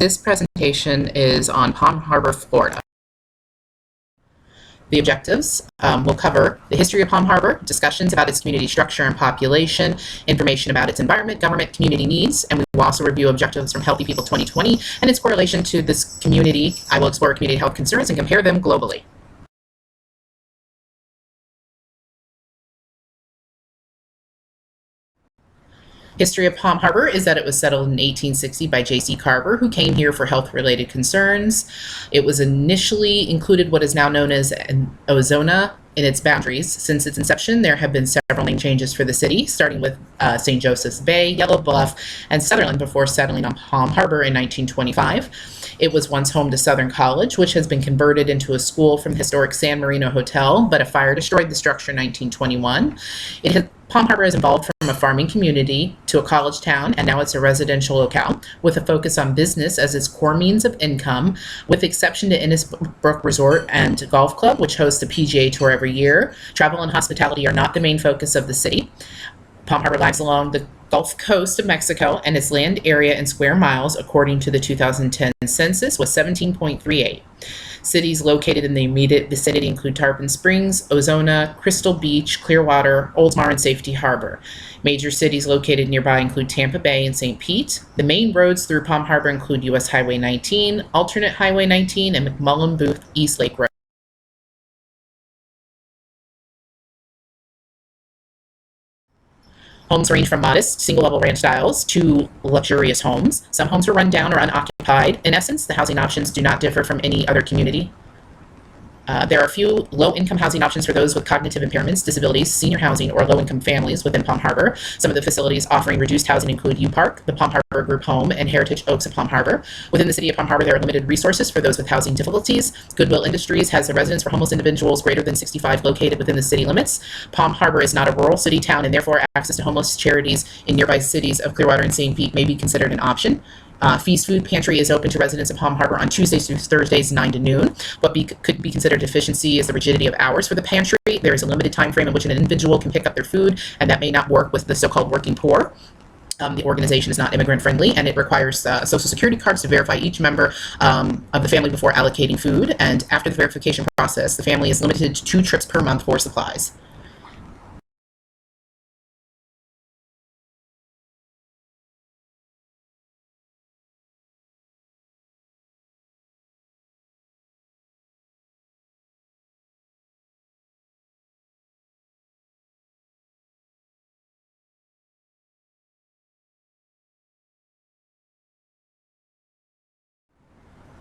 This presentation is on Palm Harbor, Florida. The objectives will cover the history of Palm Harbor, discussions about its community structure and population, information about its environment, government, community needs, and we will also review objectives from Healthy People 2020 and its correlation to this community. I will explore community health concerns and compare them globally. History of Palm Harbor is that it was settled in 1860 by J.C. Carver, who came here for health-related concerns. It was initially included what is now known as Ozona in its boundaries. Since its inception, there have been several name changes for the city, starting with St. Joseph's Bay, Yellow Bluff, and Sutherland before settling on Palm Harbor in 1925. It was once home to Southern College, which has been converted into a school from the historic San Marino Hotel, but a fire destroyed the structure in 1921. Palm Harbor has evolved from a farming community to a college town, and now it's a residential locale with a focus on business as its core means of income, with the exception to Innisbrook Resort and Golf Club, which hosts a PGA Tour every year. Travel and hospitality are not the main focus of the city. Palm Harbor lies along the Gulf Coast of Mexico, and its land area in square miles, according to the 2010 census, was 17.38. Cities located in the immediate vicinity include Tarpon Springs, Ozona, Crystal Beach, Clearwater, Oldsmar, and Safety Harbor. Major cities located nearby include Tampa Bay and St. Pete. The main roads through Palm Harbor include US Highway 19, Alternate Highway 19, and McMullen-Booth East Lake Road. Homes range from modest, single-level ranch styles to luxurious homes. Some homes are run down or unoccupied. In essence, the housing options do not differ from any other community. There are a few low-income housing options for those with cognitive impairments, disabilities, senior housing, or low-income families within Palm Harbor. Some of the facilities offering reduced housing include U Park, the Palm Harbor Group Home, and Heritage Oaks of Palm Harbor. Within the city of Palm Harbor, there are limited resources for those with housing difficulties. Goodwill Industries has a residence for homeless individuals greater than 65 located within the city limits. Palm Harbor is not a rural city town, and therefore access to homeless charities in nearby cities of Clearwater and St. Pete may be considered an option. Feast Food Pantry is open to residents of Palm Harbor on Tuesdays through Thursdays, 9 to noon. What could be considered deficiency is the rigidity of hours for the pantry. There is a limited time frame in which an individual can pick up their food, and that may not work with the so-called working poor. The organization is not immigrant friendly, and it requires social security cards to verify each member of the family before allocating food. And after the verification process, the family is limited to 2 trips per month for supplies.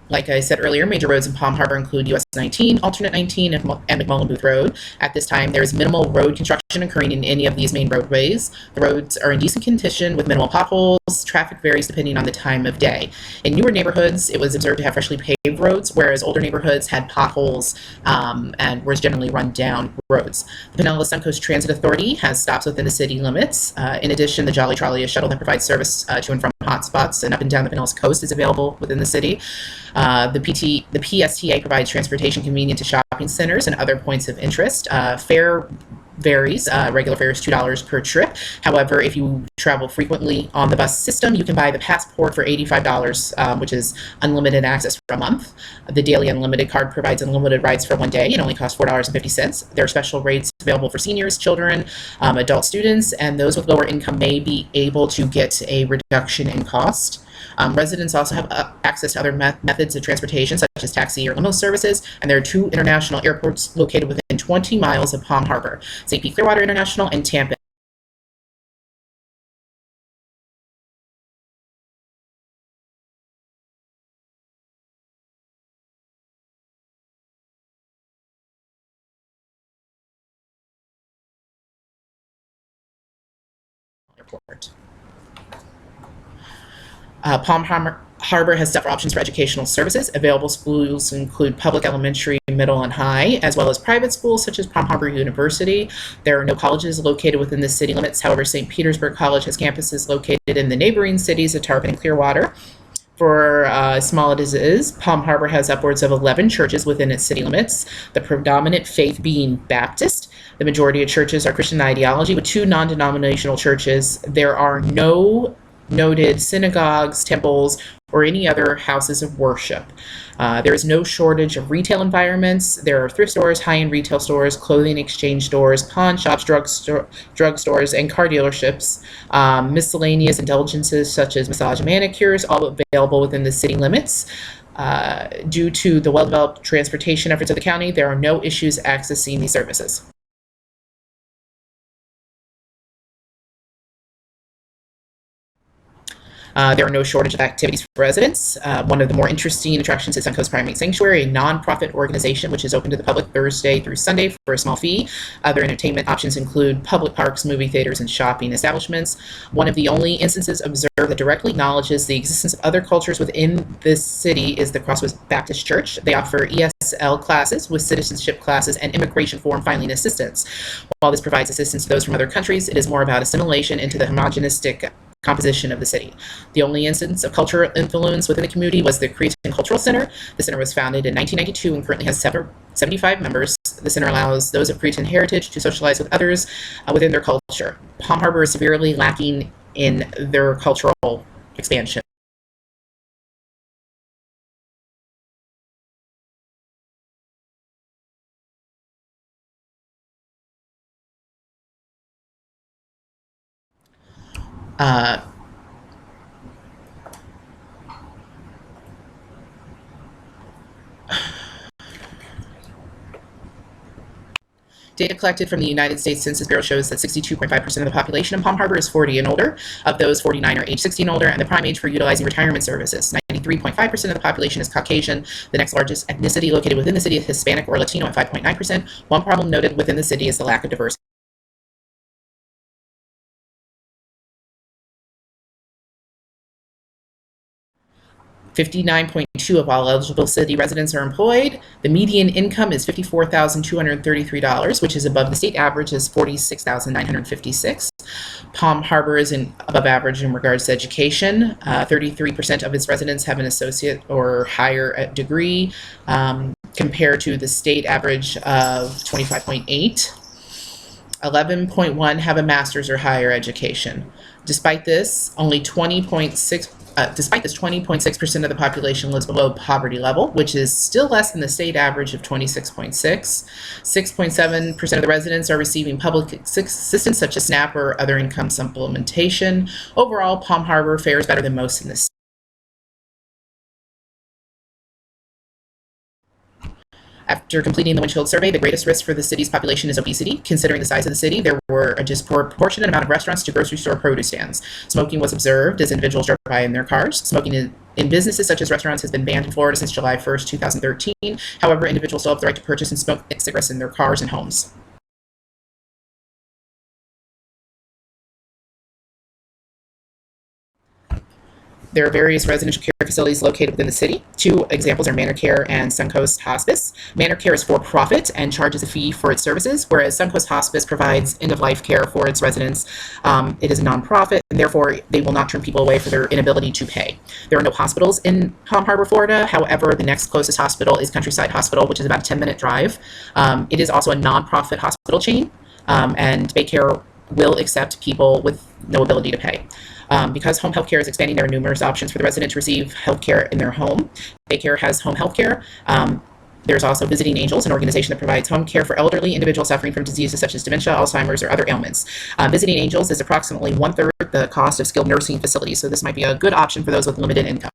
Like I said earlier, major roads in Palm Harbor include US 19, Alternate 19, and McMullen-Booth Road. At this time, there is minimal road construction occurring in any of these main roadways. The roads are in decent condition with minimal potholes. Traffic varies depending on the time of day. In newer neighborhoods, it was observed to have freshly paved roads, whereas older neighborhoods had potholes and were generally run-down roads. The Pinellas Suncoast Transit Authority has stops within the city limits. In addition, the Jolly Trolley, a shuttle that provides service to and from hotspots and up and down the Pinellas coast, is available within the city. The PSTA provides transportation convenient to shopping centers and other points of interest. Fare varies. Regular fare is $2 per trip. However, if you travel frequently on the bus system, you can buy the Passport for $85, which is unlimited access for a month. The Daily Unlimited card provides unlimited rides for 1 day. It only costs $4.50. There are special rates available for seniors, children, adult students, and those with lower income may be able to get a reduction in cost. Residents also have access to other methods of transportation, such as taxi or limo services, and there are 2 international airports located within 20 miles of Palm Harbor: St. Pete Clearwater International and Tampa Airport. Palm Harbor has several options for educational services. Available schools include public elementary, middle, and high, as well as private schools such as Palm Harbor University. There are no colleges located within the city limits. However, St. Petersburg College has campuses located in the neighboring cities of Tarpon and Clearwater. For small as it is, Palm Harbor has upwards of 11 churches within its city limits, the predominant faith being Baptist. The majority of churches are Christian ideology, with 2 non-denominational churches. There are no noted synagogues, temples, or any other houses of worship. There is no shortage of retail environments. There are thrift stores, high-end retail stores, clothing exchange stores, pawn shops, drug stores, and car dealerships. Miscellaneous indulgences such as massage and manicures, all available within the city limits. Due to the well-developed transportation efforts of the county, there are no issues accessing these services. There are no shortage of activities for residents. One of the more interesting attractions is Suncoast Primate Sanctuary, a nonprofit organization which is open to the public Thursday through Sunday for a small fee. Other entertainment options include public parks, movie theaters, and shopping establishments. One of the only instances observed that directly acknowledges the existence of other cultures within this city is the Crossroads Baptist Church. They offer ESL classes with citizenship classes and immigration form filing assistance. While this provides assistance to those from other countries, it is more about assimilation into the homogenistic composition of the city. The only instance of cultural influence within the community was the Cretan Cultural Center. The center was founded in 1992 and currently has 75 members. The center allows those of Cretan heritage to socialize with others within their culture. Palm Harbor is severely lacking in their cultural expansion. Uh, Data collected from the United States Census Bureau shows that 62.5% of the population in Palm Harbor is 40 and older. Of those, 49 are age 60 and older, and the prime age for utilizing retirement services. 93.5% of the population is Caucasian. The next largest ethnicity located within the city is Hispanic or Latino at 5.9%. One problem noted within the city is the lack of diversity. $59.2 of all eligible city residents are employed. The median income is $54,233, which is above the state average is $46,956. Palm Harbor is above average in regards to education. 33% of its residents have an associate or higher degree, compared to the state average of 25.8. 11.1 have a master's or higher education. Despite this, 20.6% of the population lives below poverty level, which is still less than the state average of 26.6. 6.7% of the residents are receiving public assistance such as SNAP or other income supplementation. Overall, Palm Harbor fares better than most in the state. After completing the windshield survey, the greatest risk for the city's population is obesity. Considering the size of the city, there were a disproportionate amount of restaurants to grocery store produce stands. Smoking was observed as individuals drove by in their cars. Smoking in businesses such as restaurants has been banned in Florida since July 1st, 2013. However, individuals still have the right to purchase and smoke cigarettes in their cars and homes. There are various residential care facilities located within the city. Two examples are Manor Care and Suncoast Hospice. Manor Care is for profit and charges a fee for its services, whereas Suncoast Hospice provides end-of-life care for its residents. It is a nonprofit, and therefore they will not turn people away for their inability to pay. There are no hospitals in Palm Harbor, Florida. However, the next closest hospital is Countryside Hospital, which is about a 10-minute drive. It is also a nonprofit hospital chain, and Baycare will accept people with no ability to pay. Because home health care is expanding, there are numerous options for the resident to receive health care in their home. Baycare has home health care. There's also Visiting Angels, an organization that provides home care for elderly individuals suffering from diseases such as dementia, Alzheimer's, or other ailments. Visiting Angels is approximately 1/3 the cost of skilled nursing facilities, so this might be a good option for those with limited income.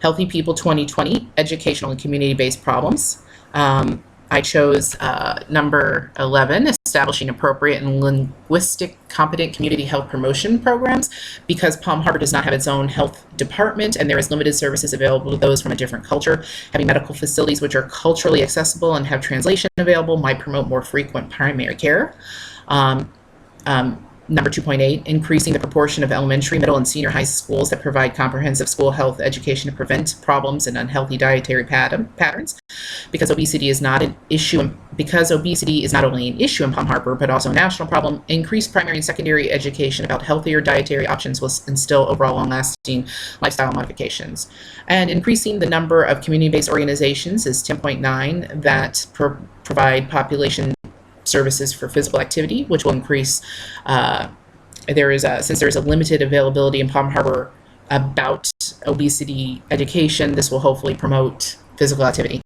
Healthy People 2020, Educational and Community-Based Problems. I chose number 11, establishing appropriate and linguistic competent community health promotion programs, because Palm Harbor does not have its own health department and there is limited services available to those from a different culture. Having medical facilities which are culturally accessible and have translation available might promote more frequent primary care. Number 2.8, increasing the proportion of elementary, middle, and senior high schools that provide comprehensive school health education to prevent problems and unhealthy dietary patterns. Because obesity is not an issue, because obesity is not only an issue in Palm Harbor, but also a national problem, increased primary and secondary education about healthier dietary options will instill overall long-lasting lifestyle modifications. And increasing the number of community-based organizations is 10.9 that provide population services for physical activity, which will increase. Since there is a limited availability in Palm Harbor about obesity education, this will hopefully promote physical activity.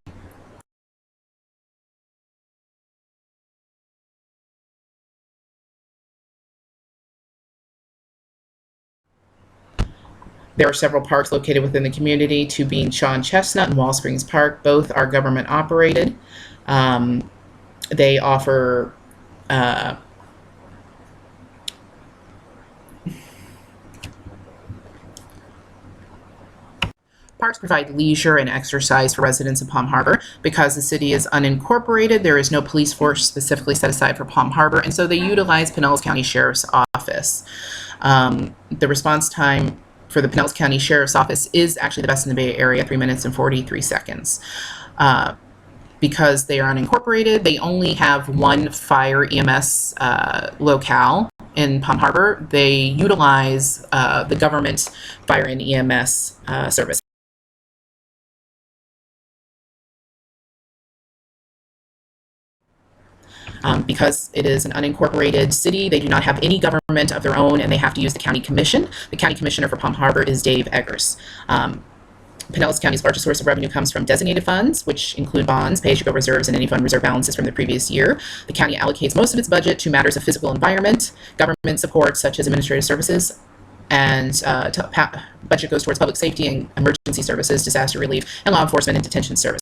There are several parks located within the community, two being Shaw and Chestnut and Wall Springs Park. Both are government operated. They offer Parks provide leisure and exercise for residents of Palm Harbor. Because the city is unincorporated, there is no police force specifically set aside for Palm Harbor, and so they utilize Pinellas County Sheriff's Office. The response time for the Pinellas County Sheriff's Office is actually the best in the Bay Area, 3 minutes and 43 seconds. Because they are unincorporated, they only have one fire EMS locale in Palm Harbor. They utilize the government fire and EMS service. Because it is an unincorporated city, they do not have any government of their own, and they have to use the county commission. The county commissioner for Palm Harbor is Dave Eggers. Pinellas County's largest source of revenue comes from designated funds, which include bonds, pay-as-you-go reserves, and any fund reserve balances from the previous year. The county allocates most of its budget to matters of physical environment, government support such as administrative services, and budget goes towards public safety and emergency services, disaster relief, and law enforcement and detention services.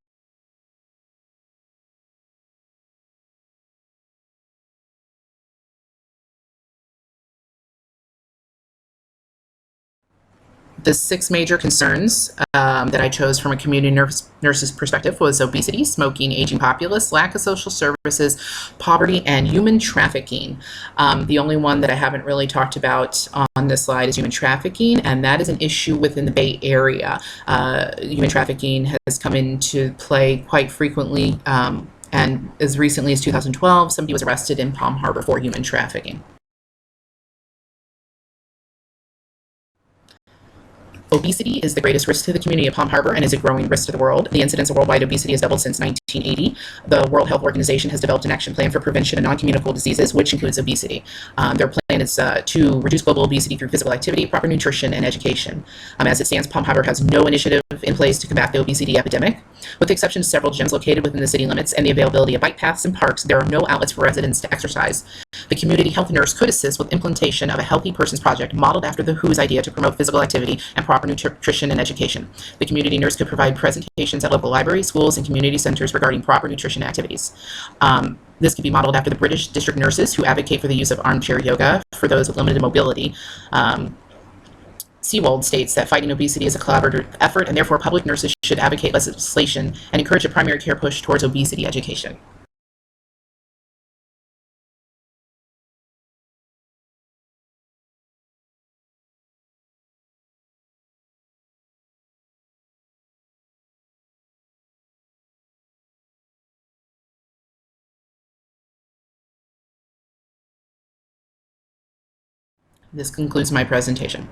The 6 major concerns that I chose from a community nurse's perspective was obesity, smoking, aging populace, lack of social services, poverty, and human trafficking. The only one that I haven't really talked about on this slide is human trafficking, and that is an issue within the Bay Area. Human trafficking has come into play quite frequently, and as recently as 2012, somebody was arrested in Palm Harbor for human trafficking. Obesity is the greatest risk to the community of Palm Harbor and is a growing risk to the world. The incidence of worldwide obesity has doubled since 1980. The World Health Organization has developed an action plan for prevention of non-communicable diseases, which includes obesity. Their plan is to reduce global obesity through physical activity, proper nutrition, and education. As it stands, Palm Harbor has no initiative in place to combat the obesity epidemic. With the exception of several gyms located within the city limits and the availability of bike paths and parks, there are no outlets for residents to exercise. The community health nurse could assist with implementation of a Healthy Persons Project modeled after the WHO's idea to promote physical activity and proper nutrition and education. The community nurse could provide presentations at local libraries, schools, and community centers regarding proper nutrition activities. This could be modeled after the British district nurses who advocate for the use of armchair yoga for those with limited mobility. Seawold states that fighting obesity is a collaborative effort, and therefore public nurses should advocate legislation and encourage a primary care push towards obesity education. This concludes my presentation.